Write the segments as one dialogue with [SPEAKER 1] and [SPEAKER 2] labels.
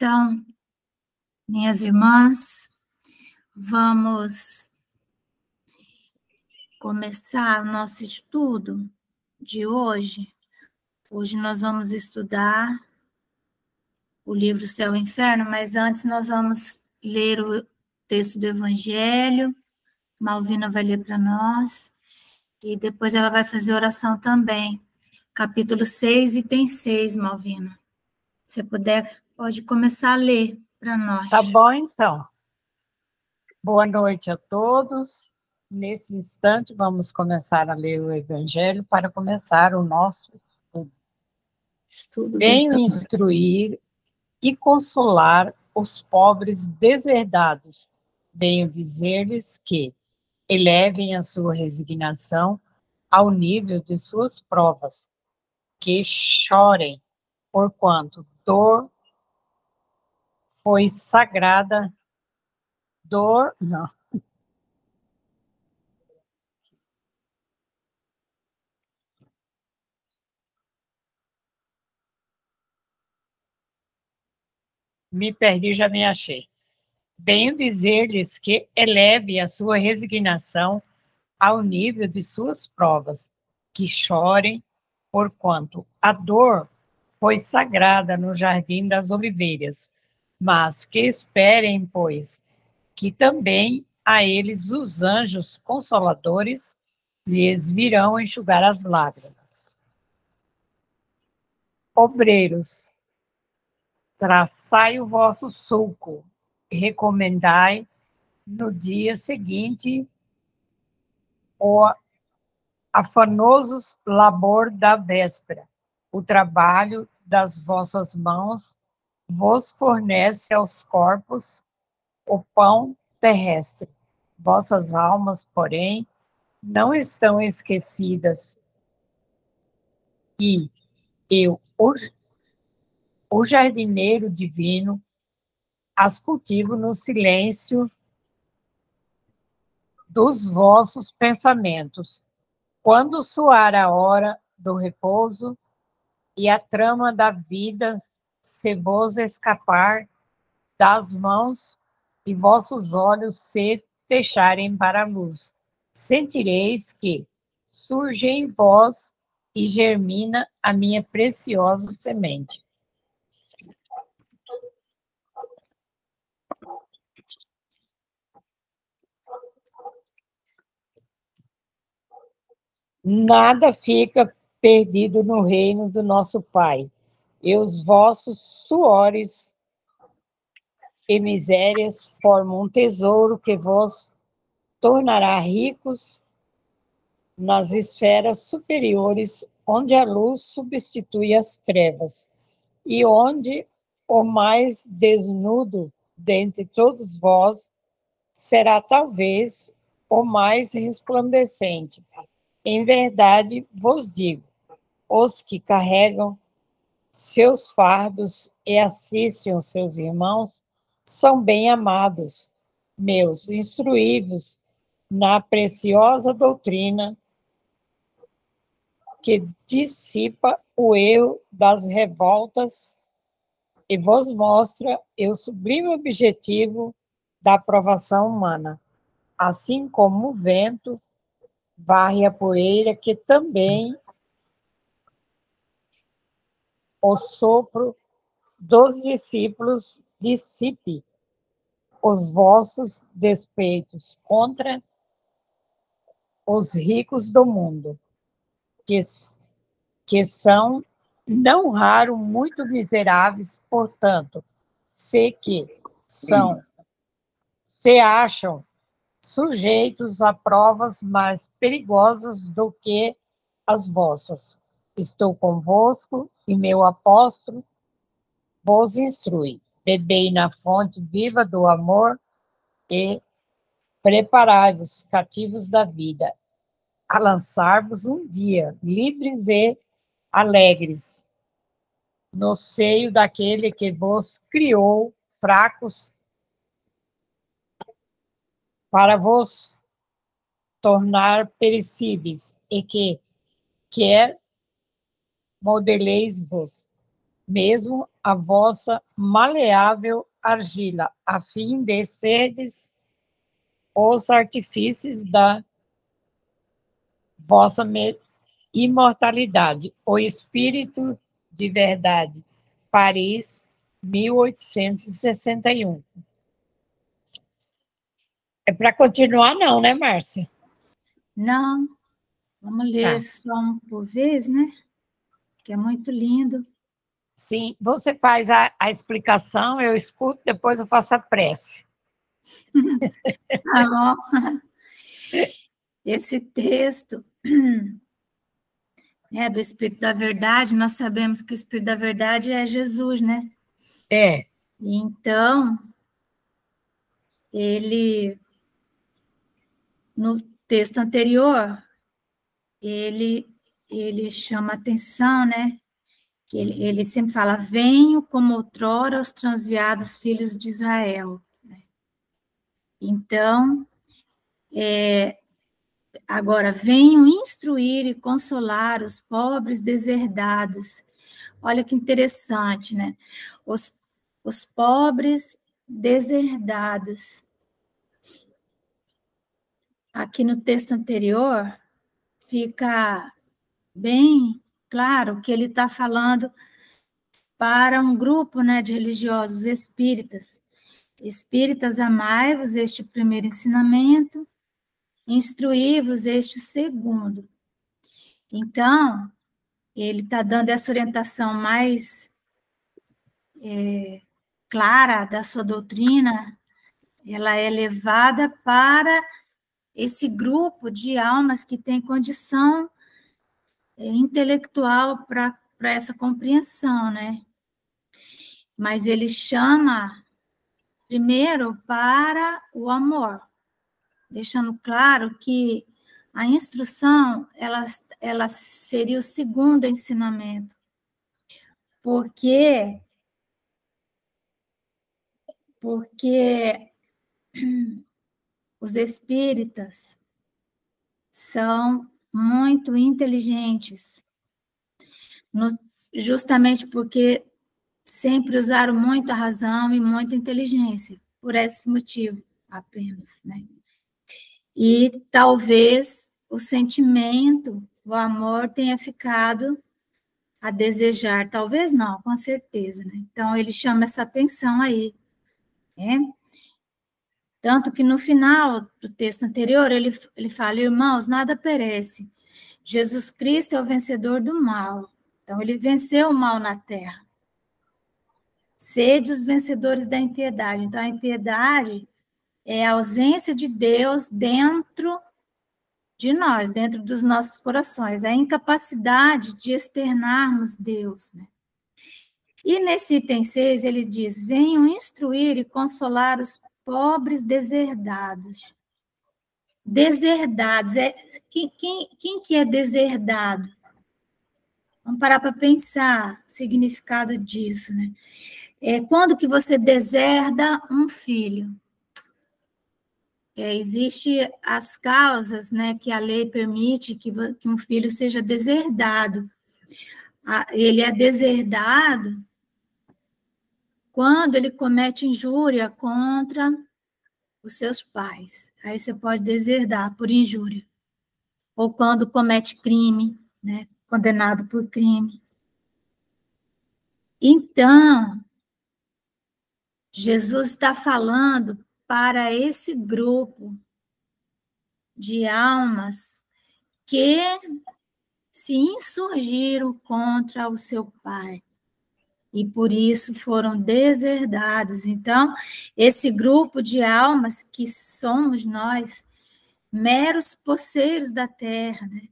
[SPEAKER 1] Então, minhas irmãs, vamos começar o nosso estudo de hoje. Hoje nós vamos estudar o livro Céu e Inferno, mas antes nós vamos ler o texto do Evangelho. Malvina vai ler para nós e depois ela vai fazer oração também. Capítulo 6, item 6, Malvina. Se puder, pode começar a ler para nós.
[SPEAKER 2] Tá bom, então. Boa noite a todos. Nesse instante, vamos começar a ler o Evangelho para começar o nosso estudo. Venho instruir e consolar os pobres deserdados. Venho dizer-lhes que elevem a sua resignação ao nível de suas provas, que chorem, porquanto dor foi sagrada, não. Me perdi, já me achei. Venho dizer-lhes que eleve a sua resignação ao nível de suas provas, que chorem, porquanto a dor foi sagrada no jardim das oliveiras, mas que esperem, pois, que também a eles os anjos consoladores lhes virão enxugar as lágrimas. Obreiros, traçai o vosso sulco, recomendai no dia seguinte o afanoso labor da véspera. O trabalho das vossas mãos vos fornece aos corpos o pão terrestre. Vossas almas, porém, não estão esquecidas. E eu, o jardineiro divino, as cultivo no silêncio dos vossos pensamentos. Quando soar a hora do repouso e a trama da vida se vos escapar das mãos e vossos olhos se fecharem para a luz, sentireis que surge em vós e germina a minha preciosa semente. Nada fica perdido no reino do nosso Pai, e os vossos suores e misérias formam um tesouro que vos tornará ricos nas esferas superiores, onde a luz substitui as trevas, e onde o mais desnudo dentre todos vós será talvez o mais resplandecente. Em verdade vos digo, os que carregam seus fardos e assistem os seus irmãos são bem amados, meus, instruí-vos na preciosa doutrina que dissipa o erro das revoltas e vos mostra o sublime objetivo da aprovação humana, assim como o vento varre a poeira, que também o sopro dos discípulos dissipe os vossos despeitos contra os ricos do mundo, que são, não raro, muito miseráveis, portanto, se acham sujeitos a provas mais perigosas do que as vossas. Estou convosco e meu apóstolo vos instrui. Bebei na fonte viva do amor e preparai-vos, cativos da vida, a lançar-vos um dia, livres e alegres, no seio daquele que vos criou, fracos, para vos tornar perecíveis, e que quer modeleis-vos mesmo a vossa maleável argila, a fim de serdes os artifícios da vossa imortalidade. O Espírito de Verdade, Paris, 1861. É para continuar, não, né, Márcia?
[SPEAKER 1] Não, vamos ler só um por vez, né? Que é muito lindo.
[SPEAKER 2] Sim, você faz a explicação, eu escuto, depois eu faço a prece.
[SPEAKER 1] Tá bom. Esse texto do Espírito da Verdade, nós sabemos que o Espírito da Verdade é Jesus, né?
[SPEAKER 2] É.
[SPEAKER 1] Então, ele, no texto anterior, ele chama atenção, né? Que ele sempre fala, venho como outrora os transviados filhos de Israel. Então, agora, venho instruir e consolar os pobres deserdados. Olha que interessante, né? Os pobres deserdados. Aqui no texto anterior, fica bem claro que ele está falando para um grupo, né, de religiosos espíritas. Espíritas, amai-vos este primeiro ensinamento, instruí-vos este segundo. Então, ele está dando essa orientação mais clara da sua doutrina, ela é levada para esse grupo de almas que tem condição intelectual para essa compreensão, né? Mas ele chama primeiro para o amor, deixando claro que a instrução ela seria o segundo ensinamento, porque os espíritas são muito inteligentes, justamente porque sempre usaram muita razão e muita inteligência, por esse motivo apenas, né? E talvez o sentimento, o amor tenha ficado a desejar, talvez não, com certeza, né? Então ele chama essa atenção aí, né? Tanto que no final do texto anterior ele fala, irmãos, nada perece, Jesus Cristo é o vencedor do mal, então ele venceu o mal na terra. Sede os vencedores da impiedade. Então, a impiedade é a ausência de Deus dentro de nós, dentro dos nossos corações, a incapacidade de externarmos Deus, né? E nesse item 6, ele diz, venham instruir e consolar os pobres deserdados. Deserdados, quem que é deserdado? Vamos parar para pensar o significado disso, né? Quando que você deserda um filho? Existem as causas, né, que a lei permite que um filho seja deserdado. Ele é deserdado quando ele comete injúria contra os seus pais. Aí você pode deserdar por injúria. Ou quando comete crime, né, condenado por crime. Então, Jesus está falando para esse grupo de almas que se insurgiram contra o seu pai e por isso foram deserdados. Então, esse grupo de almas que somos nós, meros poceiros da terra, né?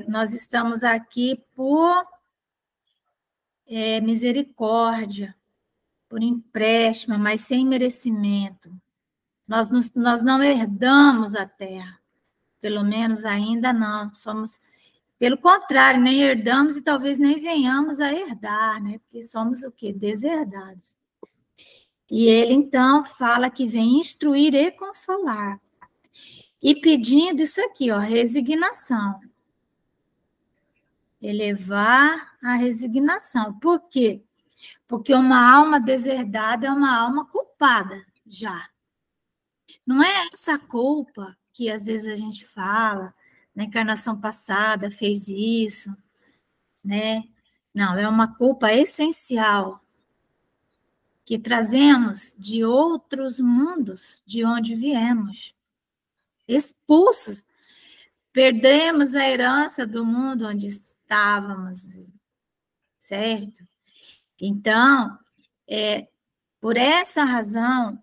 [SPEAKER 1] Nós estamos aqui por misericórdia, por empréstimo, mas sem merecimento. Nós não herdamos a terra, pelo menos ainda não. Somos, pelo contrário, nem herdamos e talvez nem venhamos a herdar, né? Porque somos o quê? Deserdados. E ele, então, fala que vem instruir e consolar. E pedindo isso aqui, ó, resignação. Elevar a resignação. Por quê? Porque uma alma deserdada é uma alma culpada já. Não é essa culpa que às vezes a gente fala, na encarnação passada fez isso, né? Não, é uma culpa essencial que trazemos de outros mundos, de onde viemos, expulsos. Perdemos a herança do mundo onde estávamos, certo? Então, por essa razão,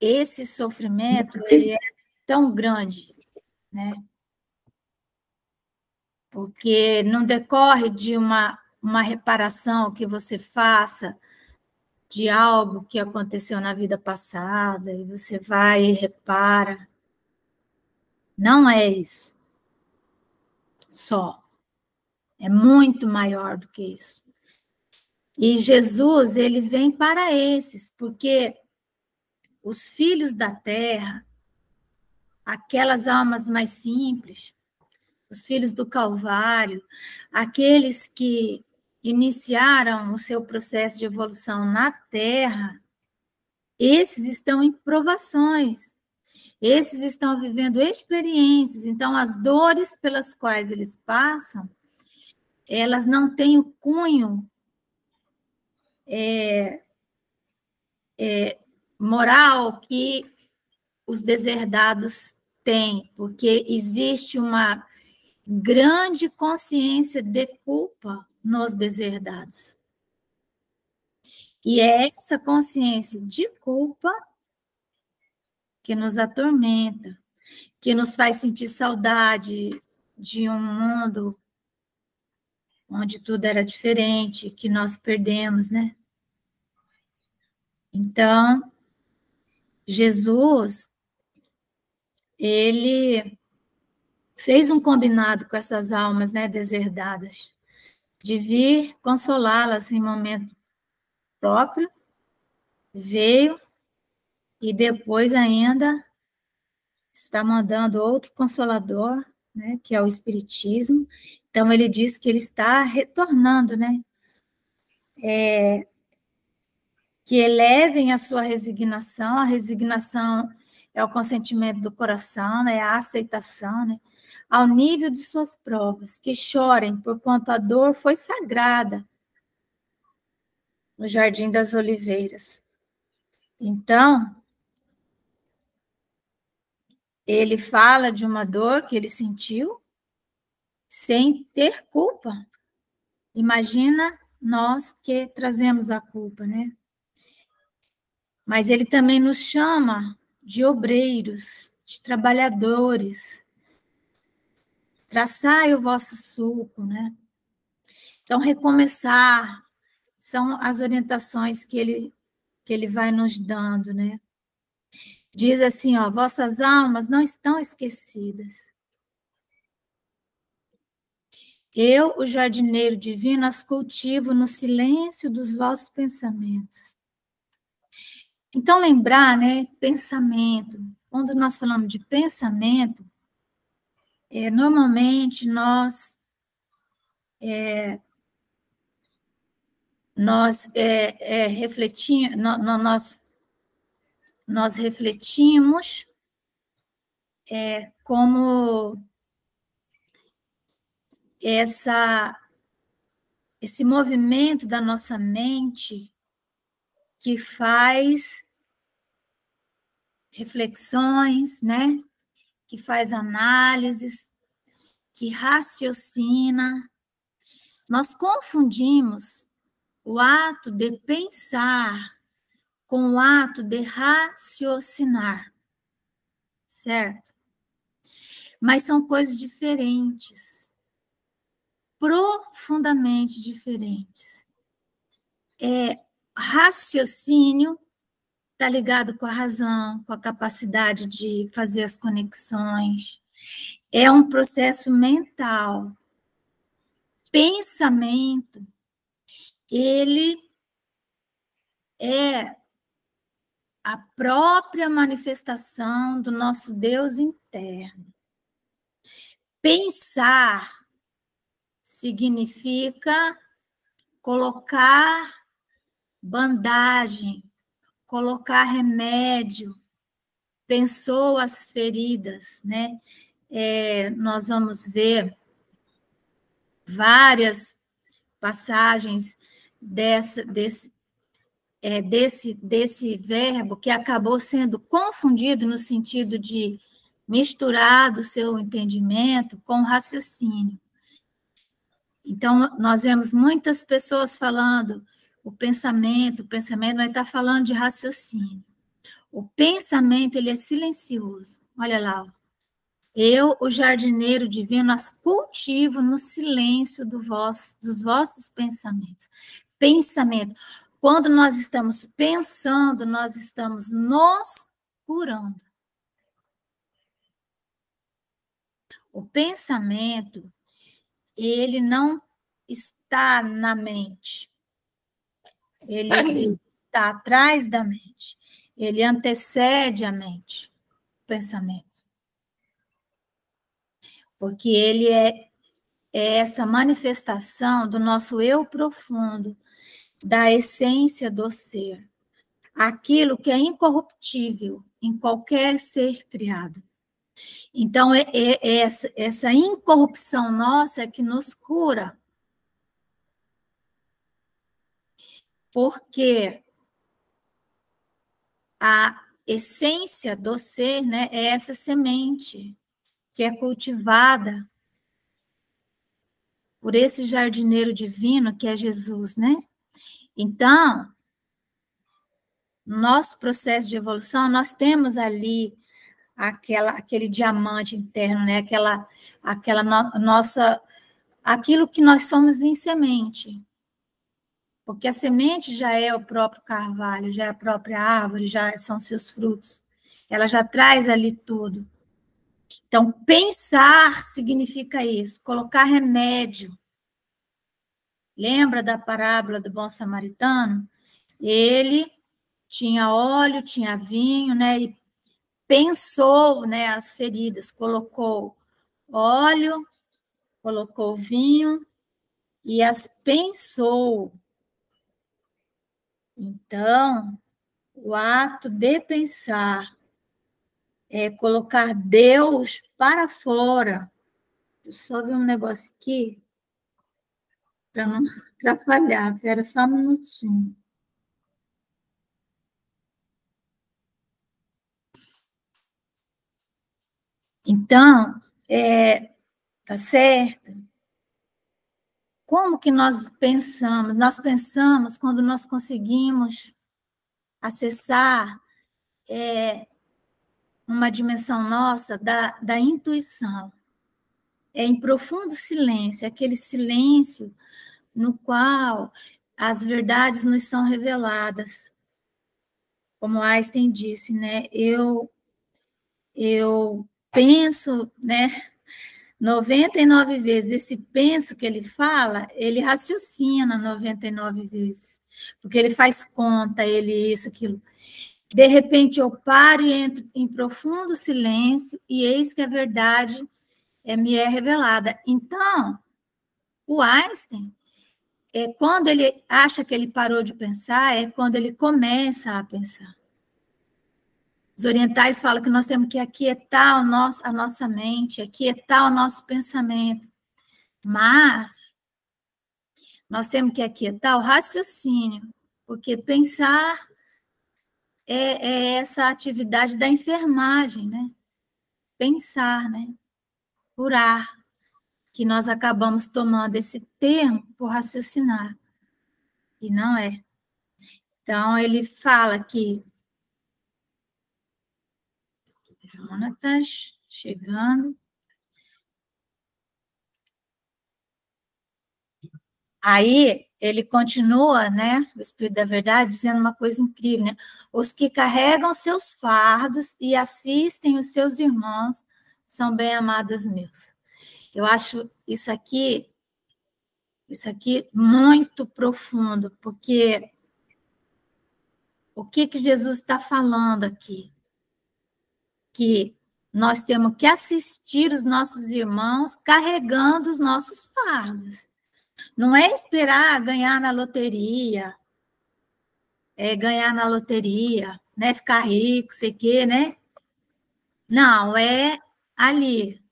[SPEAKER 1] esse sofrimento ele é tão grande, né? Porque não decorre de uma reparação que você faça de algo que aconteceu na vida passada, e você vai e repara. Não é isso só. É muito maior do que isso. E Jesus, ele vem para esses, porque os filhos da terra, aquelas almas mais simples, os filhos do Calvário, aqueles que iniciaram o seu processo de evolução na terra, esses estão em provações, esses estão vivendo experiências, então as dores pelas quais eles passam, elas não têm o cunho moral que os deserdados têm, porque existe uma grande consciência de culpa nos deserdados. E é essa consciência de culpa que nos atormenta, que nos faz sentir saudade de um mundo onde tudo era diferente, que nós perdemos, né? Então, Jesus, ele fez um combinado com essas almas, né, deserdadas, de vir consolá-las em momento próprio, veio e depois ainda está mandando outro consolador, né, que é o Espiritismo. Então, ele diz que ele está retornando, né, que elevem a sua resignação. A resignação é o consentimento do coração, é a aceitação, né, ao nível de suas provas, que chorem, porquanto a dor foi sagrada no Jardim das Oliveiras. Então, ele fala de uma dor que ele sentiu sem ter culpa. Imagina nós que trazemos a culpa, né? Mas ele também nos chama de obreiros, de trabalhadores. Traçai o vosso sulco, né? Então, recomeçar são as orientações que ele vai nos dando, né? Diz assim, ó, vossas almas não estão esquecidas. Eu, o jardineiro divino, as cultivo no silêncio dos vossos pensamentos. Então, lembrar, né, pensamento. Quando nós falamos de pensamento, normalmente nós refletimos, nós refletimos como esse movimento da nossa mente que faz reflexões, né? Que faz análises, que raciocina. Nós confundimos o ato de pensar com o ato de raciocinar, certo? Mas são coisas diferentes, profundamente diferentes. Raciocínio está ligado com a razão, com a capacidade de fazer as conexões. É um processo mental. Pensamento, ele é a própria manifestação do nosso Deus interno. Pensar significa colocar bandagem, colocar remédio, pensou as feridas, né? Nós vamos ver várias passagens desse verbo que acabou sendo confundido no sentido de misturar do seu entendimento com raciocínio. Então, nós vemos muitas pessoas falando o pensamento vai estar falando de raciocínio. O pensamento, ele é silencioso. Olha lá, ó. Eu, o jardineiro divino, nós cultivo no silêncio dos vossos pensamentos. Pensamento. Quando nós estamos pensando, nós estamos nos curando. O pensamento, ele não está na mente. Ele está atrás da mente. Ele antecede a mente, o pensamento. Porque ele é essa manifestação do nosso eu profundo, da essência do ser. Aquilo que é incorruptível em qualquer ser criado. Então, essa incorrupção nossa é que nos cura. Porque a essência do ser, né, é essa semente que é cultivada por esse jardineiro divino que é Jesus, né? Então, no nosso processo de evolução, nós temos ali aquele diamante interno, né? Aquilo que nós somos em semente. Porque a semente já é o próprio carvalho, já é a própria árvore, já são seus frutos. Ela já traz ali tudo. Então, pensar significa isso, colocar remédio. Lembra da parábola do bom samaritano? Ele tinha óleo, tinha vinho, né? E pensou, né, as feridas, colocou óleo, colocou vinho e as pensou. Então, o ato de pensar é colocar Deus para fora. Eu só ver um negócio aqui para não atrapalhar. Espera só um minutinho. Então, tá certo? Como que nós pensamos? Nós pensamos quando nós conseguimos acessar uma dimensão nossa da intuição. É em profundo silêncio, aquele silêncio no qual as verdades nos são reveladas. Como Einstein disse, né? Eu penso, né? 99 vezes. Esse penso que ele fala, ele raciocina 99 vezes. Porque ele faz conta, ele isso, aquilo. De repente eu paro e entro em profundo silêncio e eis que a verdade me é revelada. Então, o Einstein, quando ele acha que ele parou de pensar, é quando ele começa a pensar. Os orientais falam que nós temos que aquietar a nossa mente, aquietar o nosso pensamento. Mas nós temos que aquietar o raciocínio, porque pensar é essa atividade da enfermagem, né? Pensar, né? Curar, que nós acabamos tomando esse termo por raciocinar, e não é. Então, ele fala que Jonatas chegando. Aí, ele continua, né, o Espírito da Verdade, dizendo uma coisa incrível, né? Os que carregam seus fardos e assistem os seus irmãos são bem amados meus. Eu acho isso aqui muito profundo, porque o que Jesus está falando aqui? Que nós temos que assistir os nossos irmãos carregando os nossos fardos. Não é esperar ganhar na loteria, né? Ficar rico, sei o quê, né? Não, é ali,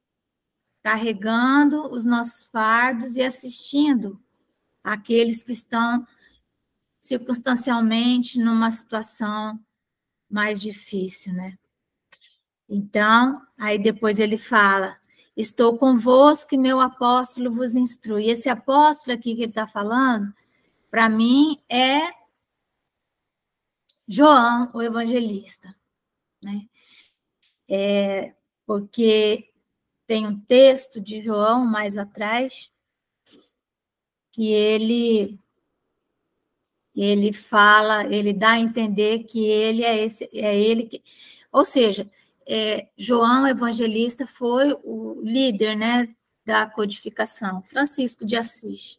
[SPEAKER 1] carregando os nossos fardos e assistindo aqueles que estão circunstancialmente numa situação mais difícil, né? Então, aí depois ele fala, estou convosco e meu apóstolo vos instrui. Esse apóstolo aqui que ele está falando, para mim, é João, o evangelista, né? Porque tem um texto de João mais atrás que ele fala, ele dá a entender que ele é ele que, ou seja, João Evangelista foi o líder, né, da codificação, Francisco de Assis.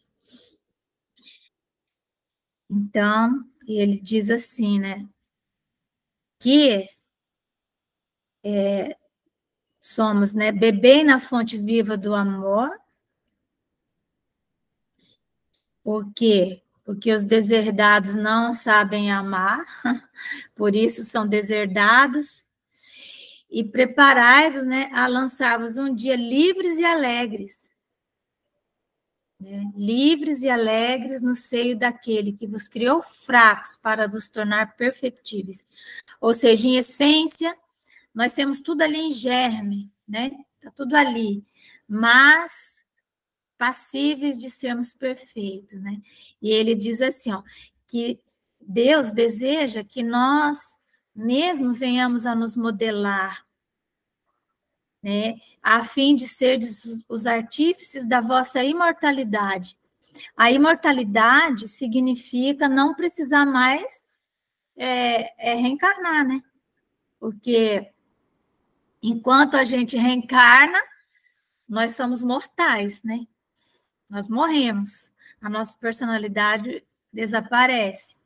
[SPEAKER 1] Então, ele diz assim, né, que somos, né, bebei na fonte viva do amor. Por quê? Porque os deserdados não sabem amar, por isso são deserdados. E preparai-vos, né, a lançar-vos um dia livres e alegres. Né? Livres e alegres no seio daquele que vos criou fracos para vos tornar perfectíveis. Ou seja, em essência, nós temos tudo ali em germe, né? Está tudo ali. Mas passíveis de sermos perfeitos, né? E ele diz assim, ó, que Deus deseja que nós mesmo venhamos a nos modelar, né? A fim de ser os artífices da vossa imortalidade. A imortalidade significa não precisar mais reencarnar, né? Porque enquanto a gente reencarna, nós somos mortais, né? Nós morremos, a nossa personalidade desaparece.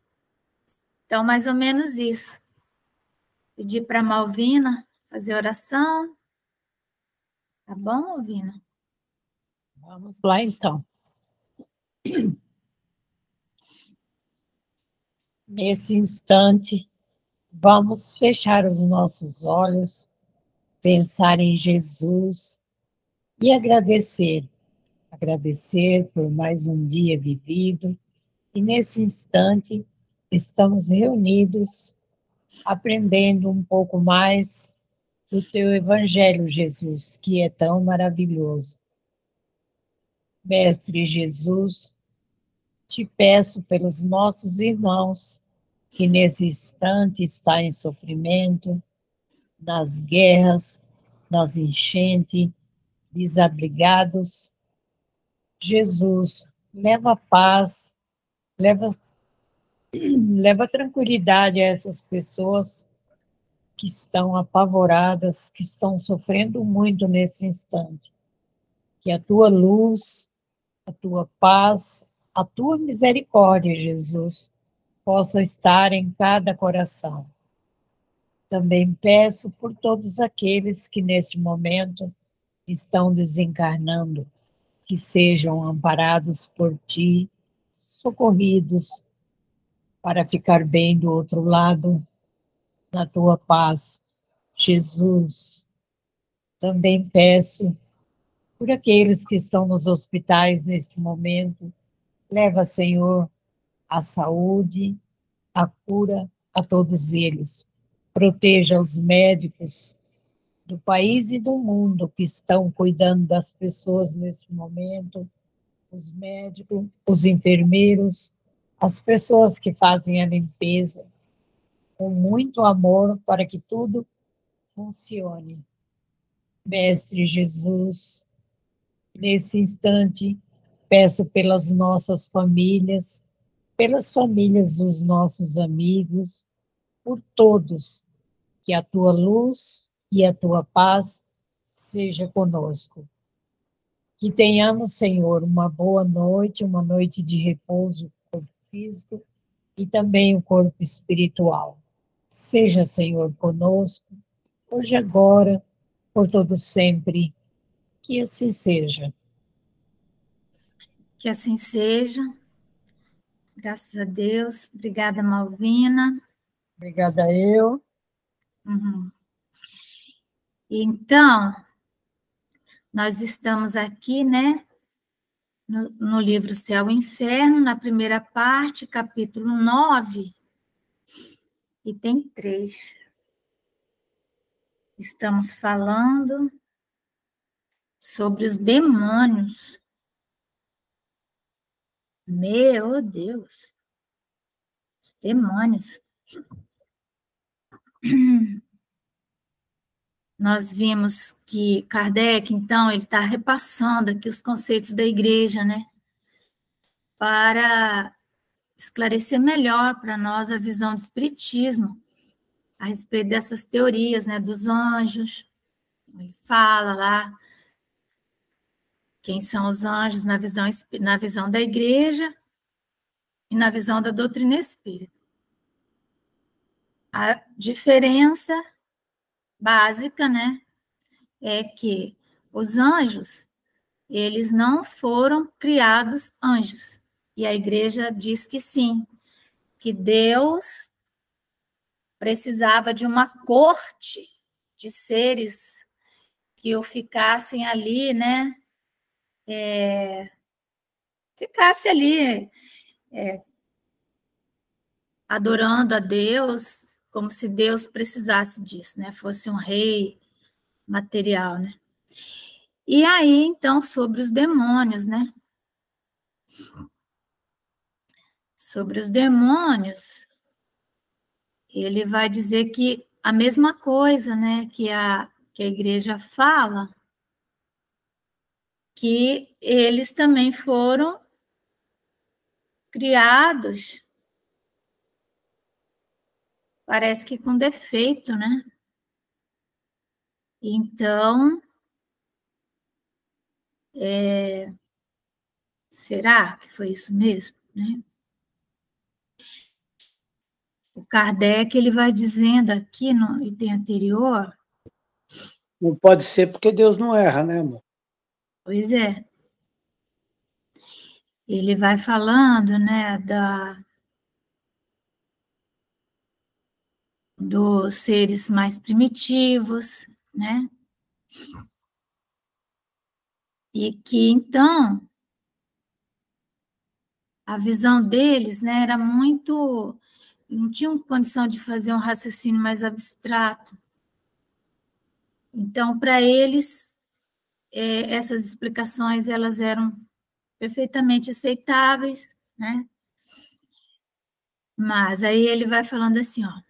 [SPEAKER 1] Então, mais ou menos isso. Pedir para a Malvina fazer oração. Tá bom, Malvina?
[SPEAKER 2] Vamos lá, então. Nesse instante, vamos fechar os nossos olhos, pensar em Jesus e agradecer. Agradecer por mais um dia vivido. E nesse instante, estamos reunidos, aprendendo um pouco mais do teu Evangelho, Jesus, que é tão maravilhoso. Mestre Jesus, te peço pelos nossos irmãos que nesse instante está em sofrimento, nas guerras, nas enchentes, desabrigados. Jesus, leva paz, leva tranquilidade a essas pessoas que estão apavoradas, que estão sofrendo muito nesse instante. Que a tua luz, a tua paz, a tua misericórdia, Jesus, possa estar em cada coração. Também peço por todos aqueles que neste momento estão desencarnando, que sejam amparados por ti, socorridos para ficar bem do outro lado, na tua paz, Jesus. Também peço por aqueles que estão nos hospitais neste momento, leva, Senhor, a saúde, a cura a todos eles. Proteja os médicos do país e do mundo que estão cuidando das pessoas nesse momento, os médicos, os enfermeiros, as pessoas que fazem a limpeza, com muito amor para que tudo funcione. Mestre Jesus, nesse instante, peço pelas nossas famílias, pelas famílias dos nossos amigos, por todos, que a tua luz e a tua paz seja conosco. Que tenhamos, Senhor, uma boa noite, uma noite de repouso corpo físico e também o corpo espiritual. Seja, Senhor, conosco, hoje, agora, por todo sempre. Que assim seja.
[SPEAKER 1] Que assim seja. Graças a Deus. Obrigada, Malvina.
[SPEAKER 2] Obrigada eu.
[SPEAKER 1] Uhum. Então, nós estamos aqui, né, no livro Céu e Inferno, na primeira parte, capítulo 9, e tem 3. Estamos falando sobre os demônios. Meu Deus, os demônios. Nós vimos que Kardec, então, ele está repassando aqui os conceitos da igreja, né? Para esclarecer melhor para nós a visão do espiritismo a respeito dessas teorias, né? Dos anjos. Ele fala lá quem são os anjos na visão da igreja e na visão da doutrina espírita. A diferença básica, né, é que os anjos, eles não foram criados anjos. E a igreja diz que sim, que Deus precisava de uma corte de seres que o ficassem ali, né, ficasse ali adorando a Deus, como se Deus precisasse disso, né, fosse um rei material, né. E aí, então, sobre os demônios, né, sobre os demônios, ele vai dizer que a mesma coisa, né, que a igreja fala, que eles também foram criados, parece que com defeito, né? Então, será que foi isso mesmo, né? O Kardec, ele vai dizendo aqui no item anterior.
[SPEAKER 3] Não pode ser porque Deus não erra, né, amor?
[SPEAKER 1] Pois é. Ele vai falando, né, dos seres mais primitivos, né? E que, então, a visão deles, né, era muito... Não tinham condição de fazer um raciocínio mais abstrato. Então, para eles, essas explicações, elas eram perfeitamente aceitáveis, né? Mas aí ele vai falando assim, ó,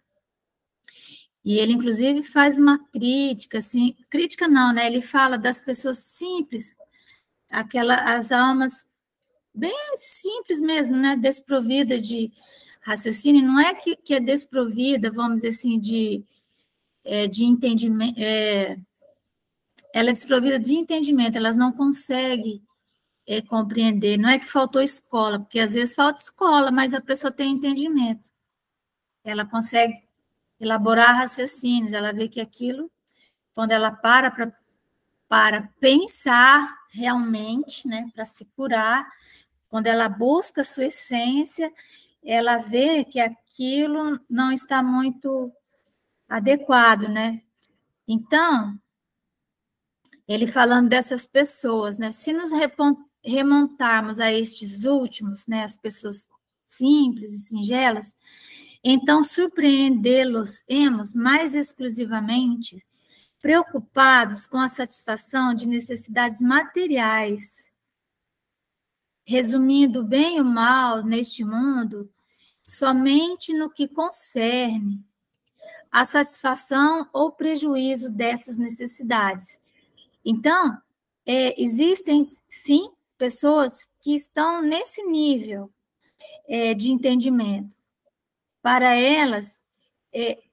[SPEAKER 1] e ele, inclusive, faz uma crítica, assim, crítica não, né? Ele fala das pessoas simples, as almas bem simples mesmo, né? Desprovida de raciocínio, não é que é desprovida, vamos dizer assim, de entendimento, ela é desprovida de entendimento, elas não conseguem compreender, não é que faltou escola, porque às vezes falta escola, mas a pessoa tem entendimento, ela consegue elaborar raciocínios, ela vê que aquilo, quando ela para pensar realmente, né, para se curar, quando ela busca a sua essência, ela vê que aquilo não está muito adequado, né? Então, ele falando dessas pessoas, né? Se nos remontarmos a estes últimos, né, as pessoas simples e singelas, então surpreendê-los-emos mais exclusivamente preocupados com a satisfação de necessidades materiais, resumindo o bem e o mal neste mundo somente no que concerne a satisfação ou prejuízo dessas necessidades. Então, existem, sim, pessoas que estão nesse nível de entendimento. Para elas,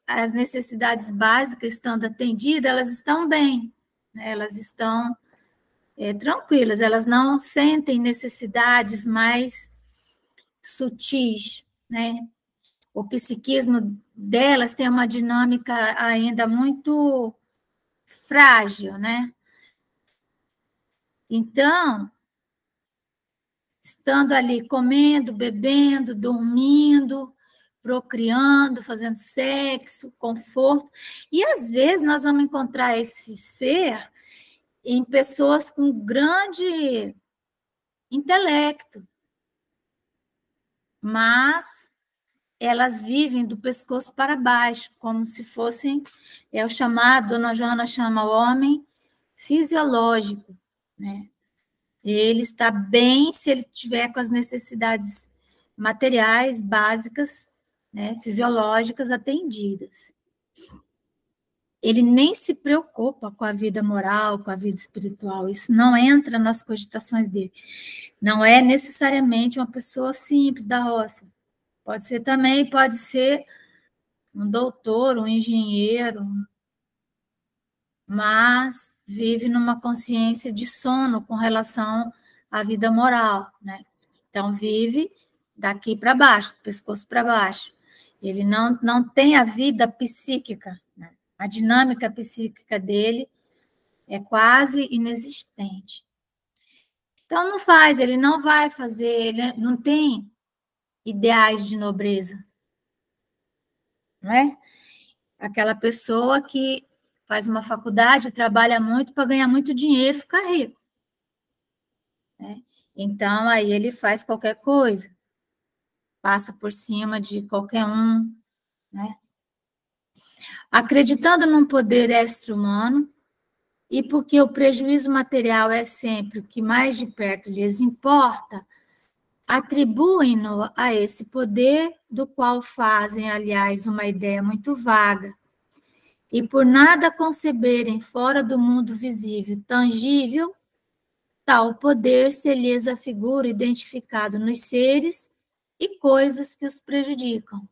[SPEAKER 1] as necessidades básicas estando atendidas, elas estão bem, né? Elas estão tranquilas, elas não sentem necessidades mais sutis, né? O psiquismo delas tem uma dinâmica ainda muito frágil, né? Então, estando ali comendo, bebendo, dormindo, procriando, fazendo sexo, conforto. E, às vezes, nós vamos encontrar esse ser em pessoas com grande intelecto, mas elas vivem do pescoço para baixo, como se fossem, é o chamado, Dona Joana chama o homem fisiológico, né? Ele está bem se ele tiver com as necessidades materiais básicas, né, fisiológicas atendidas. Ele nem se preocupa com a vida moral, com a vida espiritual. Isso não entra nas cogitações dele. Não é necessariamente uma pessoa simples da roça. Pode ser também, pode ser um doutor, um engenheiro, mas vive numa consciência de sono com relação à vida moral, né? Então, vive daqui para baixo, do pescoço para baixo. Ele não tem a vida psíquica, né? A dinâmica psíquica dele é quase inexistente. Então, não faz, ele não vai fazer, ele não tem ideais de nobreza, não é? Aquela pessoa que faz uma faculdade, trabalha muito para ganhar muito dinheiro e ficar rico, né? Então, aí ele faz qualquer coisa, passa por cima de qualquer um, né? Acreditando num poder extra-humano, e porque o prejuízo material é sempre o que mais de perto lhes importa, atribuem-no a esse poder, do qual fazem, aliás, uma ideia muito vaga, e por nada conceberem fora do mundo visível, tangível, tal poder se lhes afigura identificado nos seres e coisas que os prejudicam.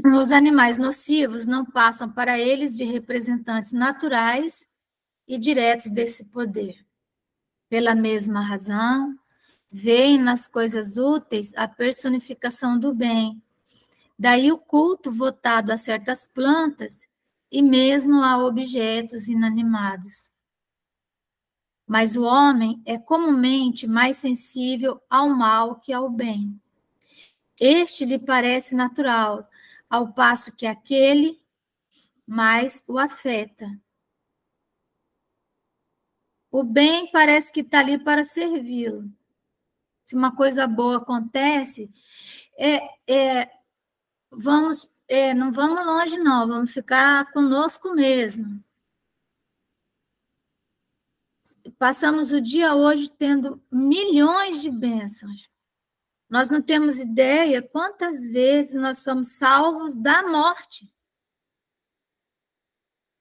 [SPEAKER 1] Os animais nocivos não passam para eles de representantes naturais e diretos desse poder. Pela mesma razão, veem nas coisas úteis a personificação do bem. Daí o culto votado a certas plantas e mesmo a objetos inanimados. Mas o homem é comumente mais sensível ao mal que ao bem. Este lhe parece natural, ao passo que aquele mais o afeta. O bem parece que está ali para servi-lo. Se uma coisa boa acontece, não vamos longe, não, vamos ficar conosco mesmo. Passamos o dia hoje tendo milhões de bênçãos. Nós não temos ideia quantas vezes nós somos salvos da morte.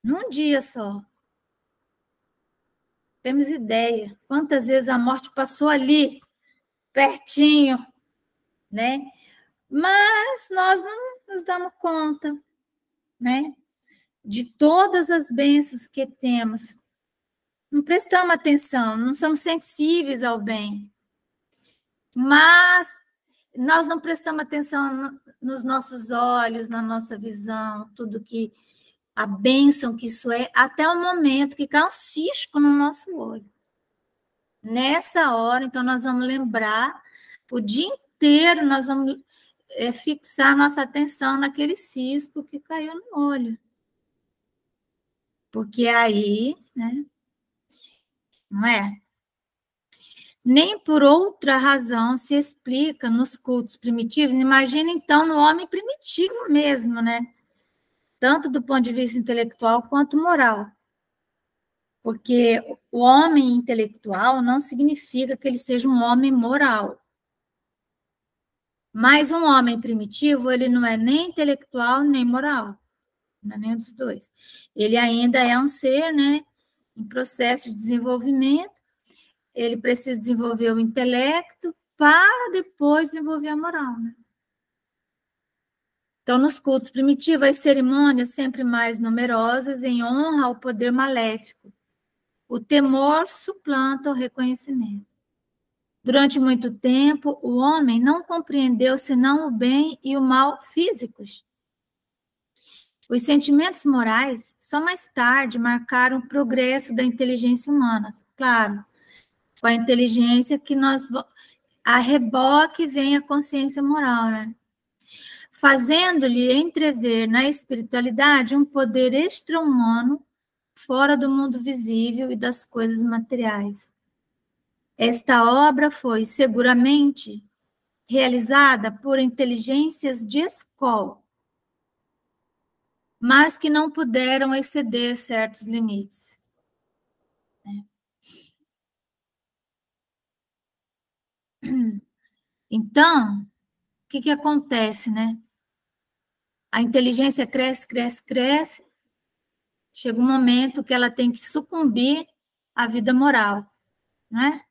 [SPEAKER 1] Num dia só. Temos ideia quantas vezes a morte passou ali, pertinho, né? Mas nós não nos damos conta, né? De todas as bênçãos que temos. Não prestamos atenção, não somos sensíveis ao bem. Mas nós não prestamos atenção nos nossos olhos, na nossa visão, tudo que a bênção que isso é, até o momento que cai um cisco no nosso olho. Nessa hora, então, nós vamos lembrar, o dia inteiro nós vamos fixar nossa atenção naquele cisco que caiu no olho. Porque aí, né, não é? Nem por outra razão se explica nos cultos primitivos. Imagina, então, no homem primitivo mesmo, né? Tanto do ponto de vista intelectual quanto moral. Porque o homem intelectual não significa que ele seja um homem moral. Mas um homem primitivo, ele não é nem intelectual nem moral. Não é nenhum dos dois. Ele ainda é um ser, né, em processo de desenvolvimento. Ele precisa desenvolver o intelecto para depois desenvolver a moral, né? Então, nos cultos primitivos, as cerimônias sempre mais numerosas em honra ao poder maléfico. O temor suplanta o reconhecimento. Durante muito tempo, o homem não compreendeu senão o bem e o mal físicos. Os sentimentos morais só mais tarde marcaram o progresso da inteligência humana. Claro, com a inteligência que a reboque vem a consciência moral, né? Fazendo-lhe entrever na espiritualidade um poder extra-humano fora do mundo visível e das coisas materiais. Esta obra foi seguramente realizada por inteligências de escola, mas que não puderam exceder certos limites. Então, o que acontece, né? A inteligência cresce, cresce, cresce, chega um momento que ela tem que sucumbir à vida moral, né?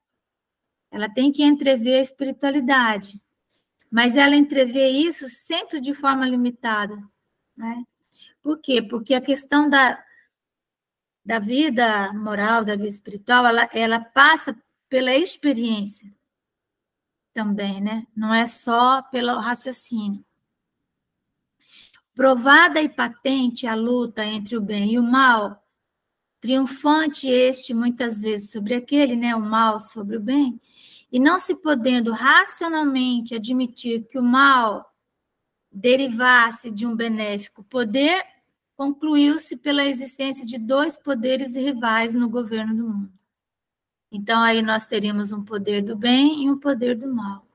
[SPEAKER 1] Ela tem que entrever a espiritualidade, mas ela entrevê isso sempre de forma limitada, né? Por quê? Porque a questão da vida moral, da vida espiritual, ela passa pela experiência também, né? Não é só pelo raciocínio. Provada e patente a luta entre o bem e o mal, triunfante este muitas vezes sobre aquele, né? O mal sobre o bem, e não se podendo racionalmente admitir que o mal derivasse de um benéfico poder, concluiu-se pela existência de dois poderes rivais no governo do mundo. Então, aí nós teríamos um poder do bem e um poder do mal.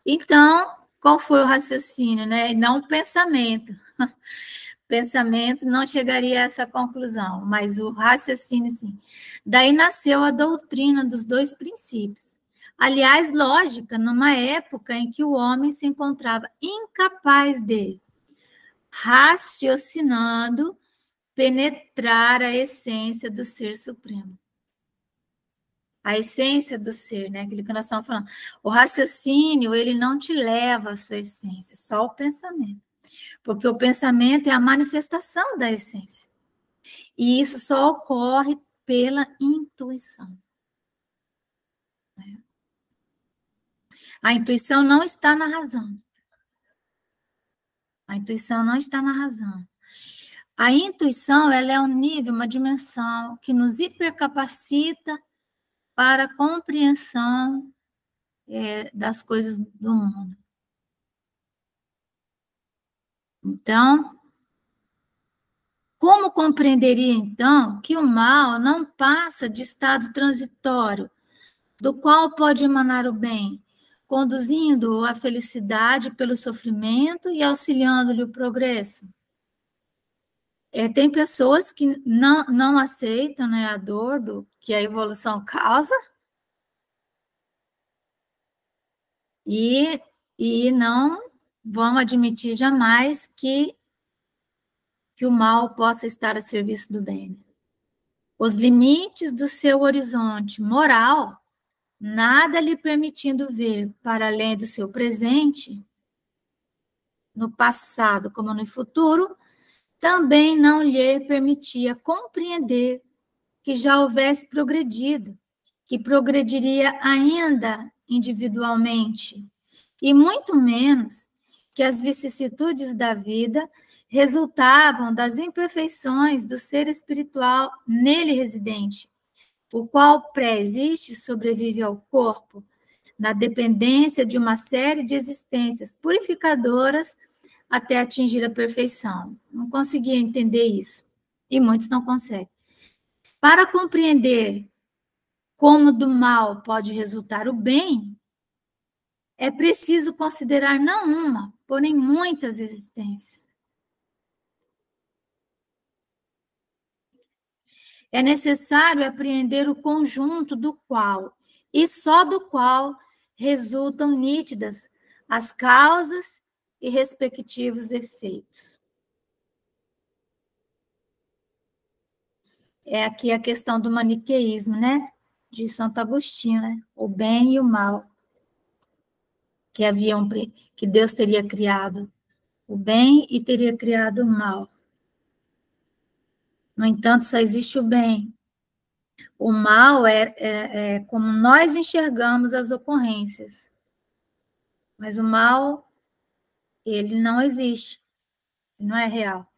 [SPEAKER 1] Então, qual foi o raciocínio, né? E não o pensamento. Pensamento não chegaria a essa conclusão, mas o raciocínio, sim. Daí nasceu a doutrina dos dois princípios. Aliás, lógica, numa época em que o homem se encontrava incapaz de, raciocinando, penetrar a essência do ser supremo. A essência do ser, né? Aquilo que nós estamos falando. O raciocínio, ele não te leva à sua essência, só o pensamento. Porque o pensamento é a manifestação da essência. E isso só ocorre pela intuição. A intuição não está na razão. A intuição não está na razão. A intuição, ela é um nível, uma dimensão que nos hipercapacita para a compreensão das coisas do mundo. Então, como compreenderia, então, que o mal não passa de estado transitório, do qual pode emanar o bem, conduzindo-o à felicidade pelo sofrimento e auxiliando-lhe o progresso? Tem pessoas que não aceitam, né, a dor que a evolução causa e não vão admitir jamais que o mal possa estar a serviço do bem. Os limites do seu horizonte moral, nada lhe permitindo ver para além do seu presente, no passado como no futuro, também não lhe permitia compreender que já houvesse progredido, que progrediria ainda individualmente, e muito menos que as vicissitudes da vida resultavam das imperfeições do ser espiritual nele residente, o qual pré-existe e sobrevive ao corpo, na dependência de uma série de existências purificadoras até atingir a perfeição. Não conseguia entender isso, e muitos não conseguem. Para compreender como do mal pode resultar o bem, é preciso considerar não uma, porém muitas existências. É necessário apreender o conjunto do qual, e só do qual, resultam nítidas as causas e respectivos efeitos. É aqui a questão do maniqueísmo, né? De Santo Agostinho, né? O bem e o mal. Que Deus teria criado o bem e teria criado o mal. No entanto, só existe o bem. O mal é como nós enxergamos as ocorrências. Mas o mal, ele não existe, não é real.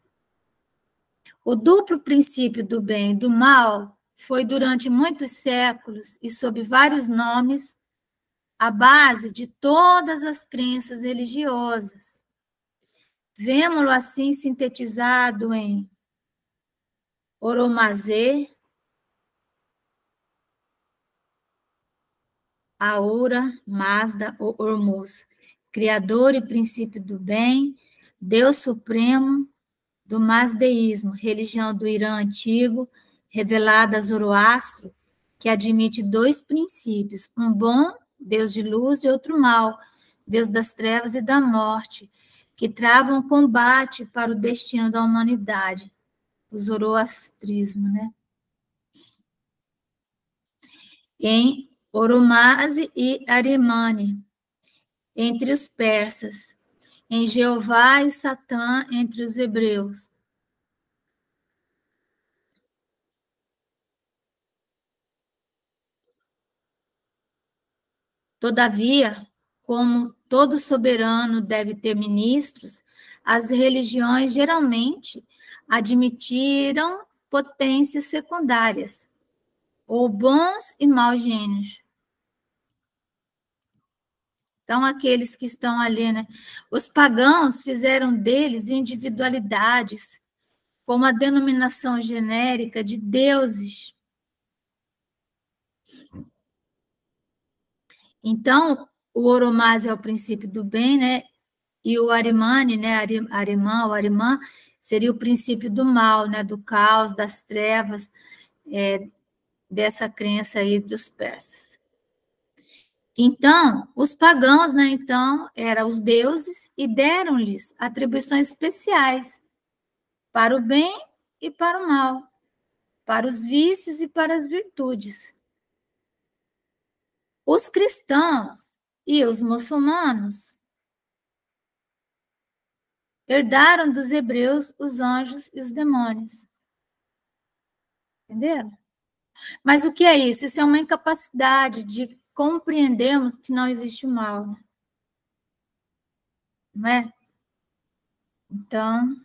[SPEAKER 1] O duplo princípio do bem e do mal foi, durante muitos séculos e sob vários nomes, a base de todas as crenças religiosas. Vemo-lo assim sintetizado em Oromazê, Ahura Mazda ou Hormuz, criador e princípio do bem, Deus supremo do mazdeísmo, religião do Irã antigo, revelada a Zoroastro, que admite dois princípios, um bom, Deus de luz, e outro mal, Deus das trevas e da morte, que travam um combate para o destino da humanidade, o zoroastrismo, né? Em Oromazde e Arimane, entre os persas, em Jeová e Satã, entre os hebreus. Todavia, como todo soberano deve ter ministros, as religiões geralmente admitiram potências secundárias, ou bons e maus gênios. Então, aqueles que estão ali, né? Os pagãos fizeram deles individualidades, como a denominação genérica de deuses. Então, o Oromazde é o princípio do bem, né? E o Arimane, né? Arimã, o Arimã, seria o princípio do mal, né? Do caos, das trevas, dessa crença aí dos persas. Então, os pagãos, né? Então, eram os deuses e deram-lhes atribuições especiais para o bem e para o mal, para os vícios e para as virtudes. Os cristãos e os muçulmanos herdaram dos hebreus os anjos e os demônios. Entenderam? Mas o que é isso? Isso é uma incapacidade de compreendermos que não existe o mal, né? Não é? Então,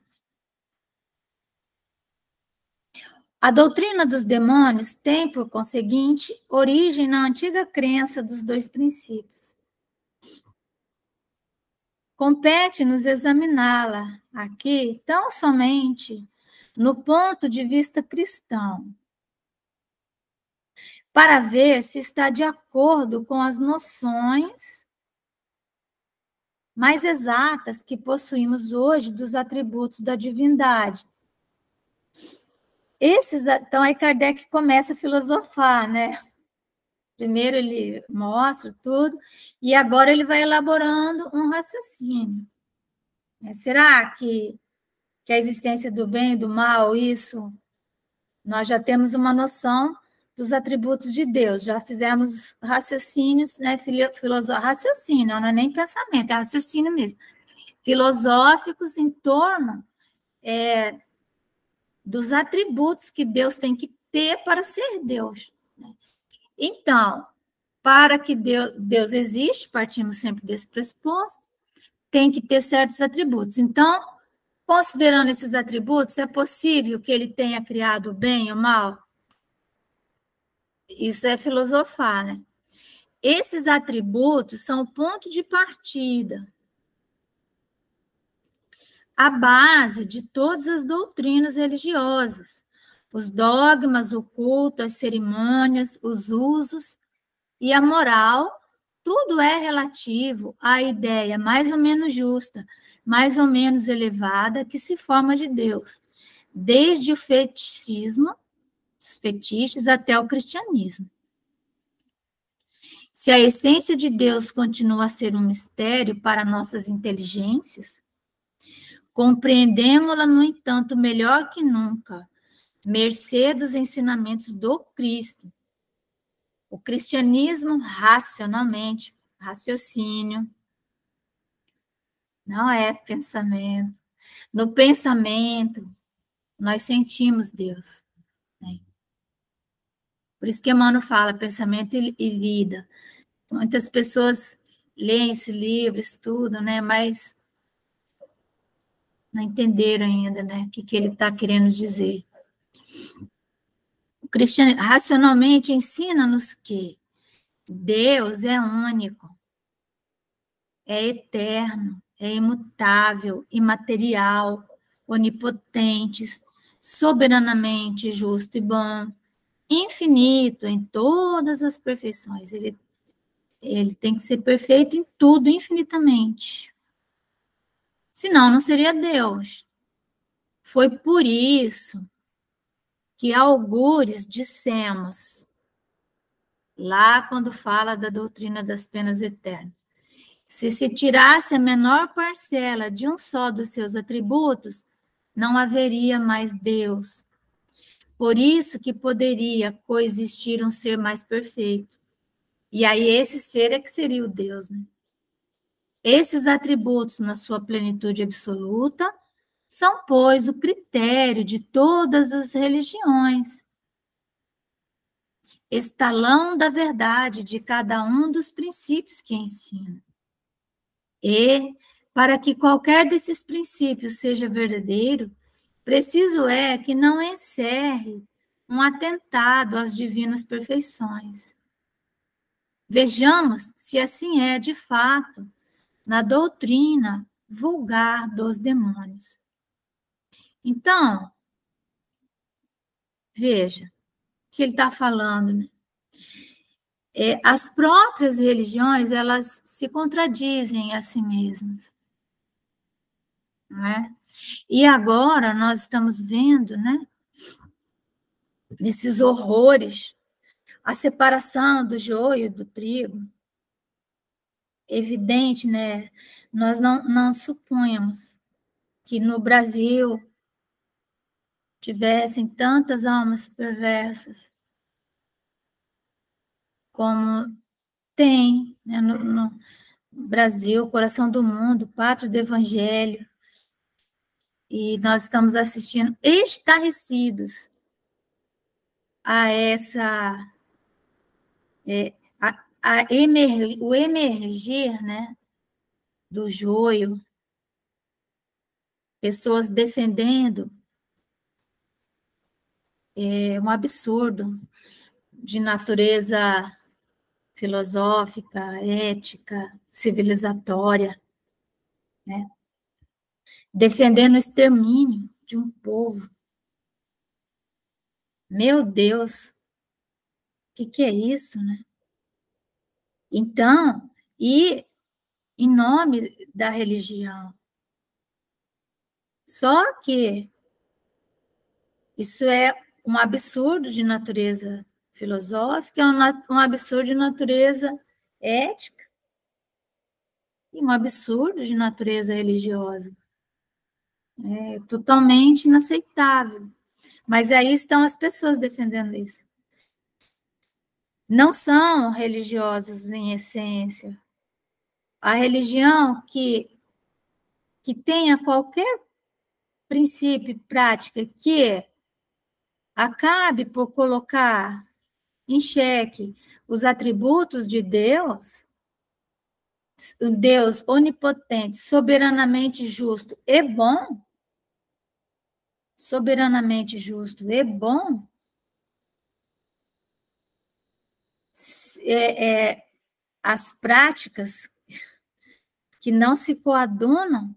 [SPEAKER 1] a doutrina dos demônios tem, por conseguinte, origem na antiga crença dos dois princípios. Compete-nos examiná-la aqui tão somente no ponto de vista cristão, para ver se está de acordo com as noções mais exatas que possuímos hoje dos atributos da divindade. Então, aí Kardec começa a filosofar, né? Primeiro ele mostra tudo, e agora ele vai elaborando um raciocínio. Será que a existência do bem e do mal, isso, nós já temos uma noção dos atributos de Deus, já fizemos raciocínios, né, raciocínio, não é nem pensamento, é raciocínio mesmo, filosóficos em torno dos atributos que Deus tem que ter para ser Deus. Então, para que Deus existe, partimos sempre desse pressuposto, tem que ter certos atributos. Então, considerando esses atributos, é possível que ele tenha criado o bem e o mal? Isso é filosofar, né? Esses atributos são o ponto de partida, a base de todas as doutrinas religiosas, os dogmas, o culto, as cerimônias, os usos e a moral, tudo é relativo à ideia mais ou menos justa, mais ou menos elevada que se forma de Deus, desde o fetichismo, os fetiches, até o cristianismo. Se a essência de Deus continua a ser um mistério para nossas inteligências, compreendemos-la, no entanto, melhor que nunca, mercê dos ensinamentos do Cristo. O cristianismo, racionalmente, raciocínio, não é pensamento. No pensamento, nós sentimos Deus. Né? Por isso que Emmanuel fala pensamento e vida. Muitas pessoas leem esse livro, estudam, né? Mas não entenderam ainda, né, o que ele está querendo dizer. O cristianismo, racionalmente, ensina-nos que Deus é único, é eterno, é imutável, imaterial, onipotente, soberanamente justo e bom, infinito em todas as perfeições. Ele tem que ser perfeito em tudo, infinitamente. Senão, não seria Deus. Foi por isso que algures dissemos, lá quando fala da doutrina das penas eternas, se tirasse a menor parcela de um só dos seus atributos, não haveria mais Deus. Por isso que poderia coexistir um ser mais perfeito. E aí esse ser é que seria o Deus, né? Esses atributos, na sua plenitude absoluta, são, pois, o critério de todas as religiões. Estalão da verdade de cada um dos princípios que ensina. E, para que qualquer desses princípios seja verdadeiro, preciso é que não encerre um atentado às divinas perfeições. Vejamos se assim é, de fato, na doutrina vulgar dos demônios. Então, veja o que ele está falando, né? As próprias religiões, elas se contradizem a si mesmas. Não é? E agora nós estamos vendo, né, nesses horrores, a separação do joio e do trigo. Evidente, né? Nós não supunhamos que no Brasil tivessem tantas almas perversas como tem, né, no Brasil, coração do mundo, pátria do Evangelho. E nós estamos assistindo estarrecidos a essa o emergir, né, do joio, pessoas defendendo um absurdo de natureza filosófica, ética, civilizatória, né? Defendendo o extermínio de um povo. Meu Deus, o que é isso, né? Então, e em nome da religião. Só que isso é um absurdo de natureza filosófica, é um absurdo de natureza ética e um absurdo de natureza religiosa. É totalmente inaceitável. Mas aí estão as pessoas defendendo isso. Não são religiosos em essência. A religião que tenha qualquer princípio e prática que acabe por colocar em xeque os atributos de Deus, o Deus onipotente, soberanamente justo e bom, soberanamente justo e bom, as práticas que não se coadunam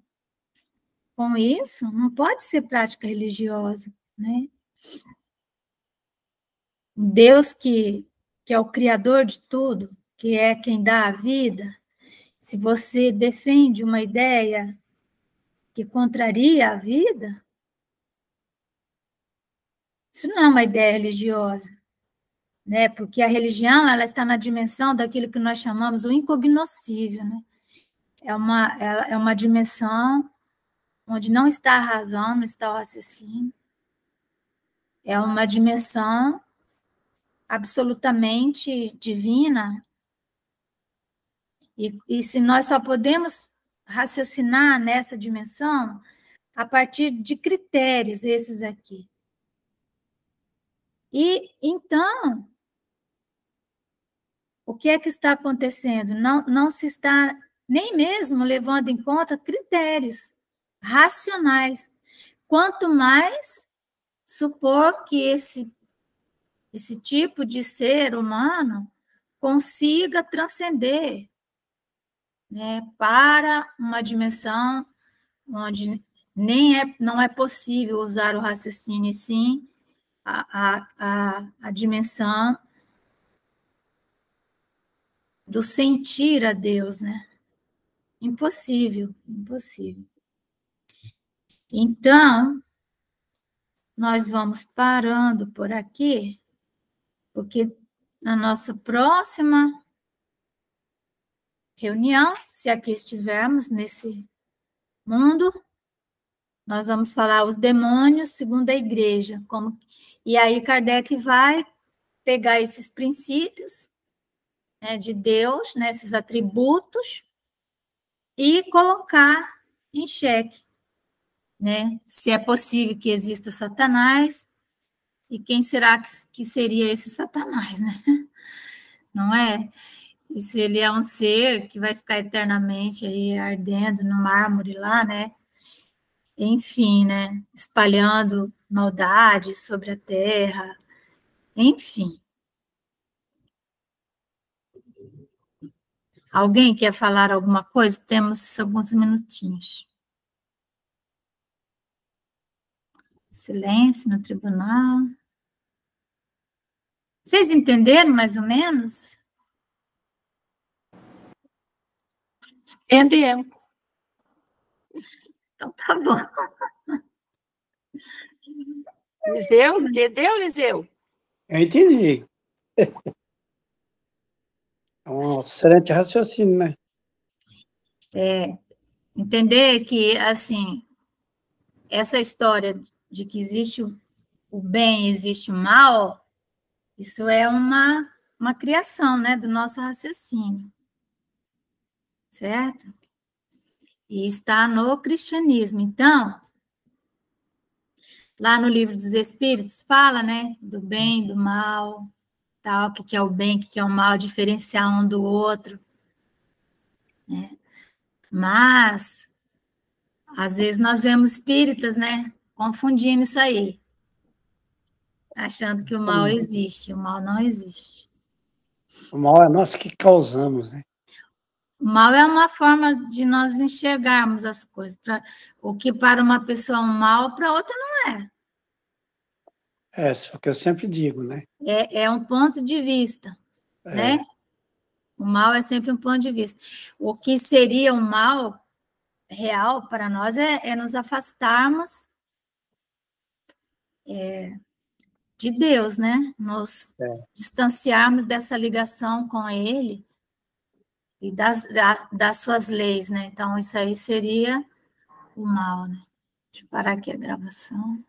[SPEAKER 1] com isso, não pode ser prática religiosa, né? Deus que é o Criador de tudo, que é quem dá a vida, se você defende uma ideia que contraria a vida, isso não é uma ideia religiosa, né? Porque a religião, ela está na dimensão daquilo que nós chamamos o incognoscível, né? É uma dimensão onde não está a razão, não está o raciocínio. É uma dimensão absolutamente divina. E se nós só podemos raciocinar nessa dimensão a partir de critérios, esses aqui. E, então, o que é que está acontecendo? Não se está nem mesmo levando em conta critérios racionais. Quanto mais supor que esse tipo de ser humano consiga transcender, né, para uma dimensão onde não é possível usar o raciocínio, e sim a dimensão do sentir a Deus, né? Impossível, impossível. Então, nós vamos parando por aqui, porque na nossa próxima reunião, se aqui estivermos nesse mundo, nós vamos falar os demônios segundo a igreja. E aí Kardec vai pegar esses princípios, né, de Deus, né, esses atributos, e colocar em xeque, né, se é possível que exista Satanás, e quem será que seria esse Satanás, né? Não é? E se ele é um ser que vai ficar eternamente aí ardendo no mármore lá, né? Enfim, né? Espalhando maldade sobre a terra, enfim. Alguém quer falar alguma coisa? Temos alguns minutinhos. Silêncio no tribunal. Vocês entenderam mais ou menos?
[SPEAKER 4] Entendemos.
[SPEAKER 1] Então tá bom.
[SPEAKER 4] Liseu, entendeu, Liseu?
[SPEAKER 3] Eu entendi. É um excelente raciocínio, né?
[SPEAKER 1] Entender que, assim, essa história de que existe o bem, existe o mal, isso é uma criação, né, do nosso raciocínio, certo? E está no cristianismo. Então, lá no Livro dos Espíritos fala, né, do bem, do mal, tal, o que é o bem, o que é o mal, diferenciar um do outro, né? Mas às vezes nós vemos espíritas, né, confundindo isso aí, achando que o mal existe. O mal não existe.
[SPEAKER 3] O mal é nós que causamos, né?
[SPEAKER 1] O mal é uma forma de nós enxergarmos as coisas. O que para uma pessoa é um mal, para outra não é.
[SPEAKER 3] É, isso é o que eu sempre digo, né?
[SPEAKER 1] É um ponto de vista, né? O mal é sempre um ponto de vista. O que seria um mal real para nós é nos afastarmos de Deus, né? Nos distanciarmos dessa ligação com Ele e das suas leis, né? Então, isso aí seria o mal, né? Deixa eu parar aqui a gravação.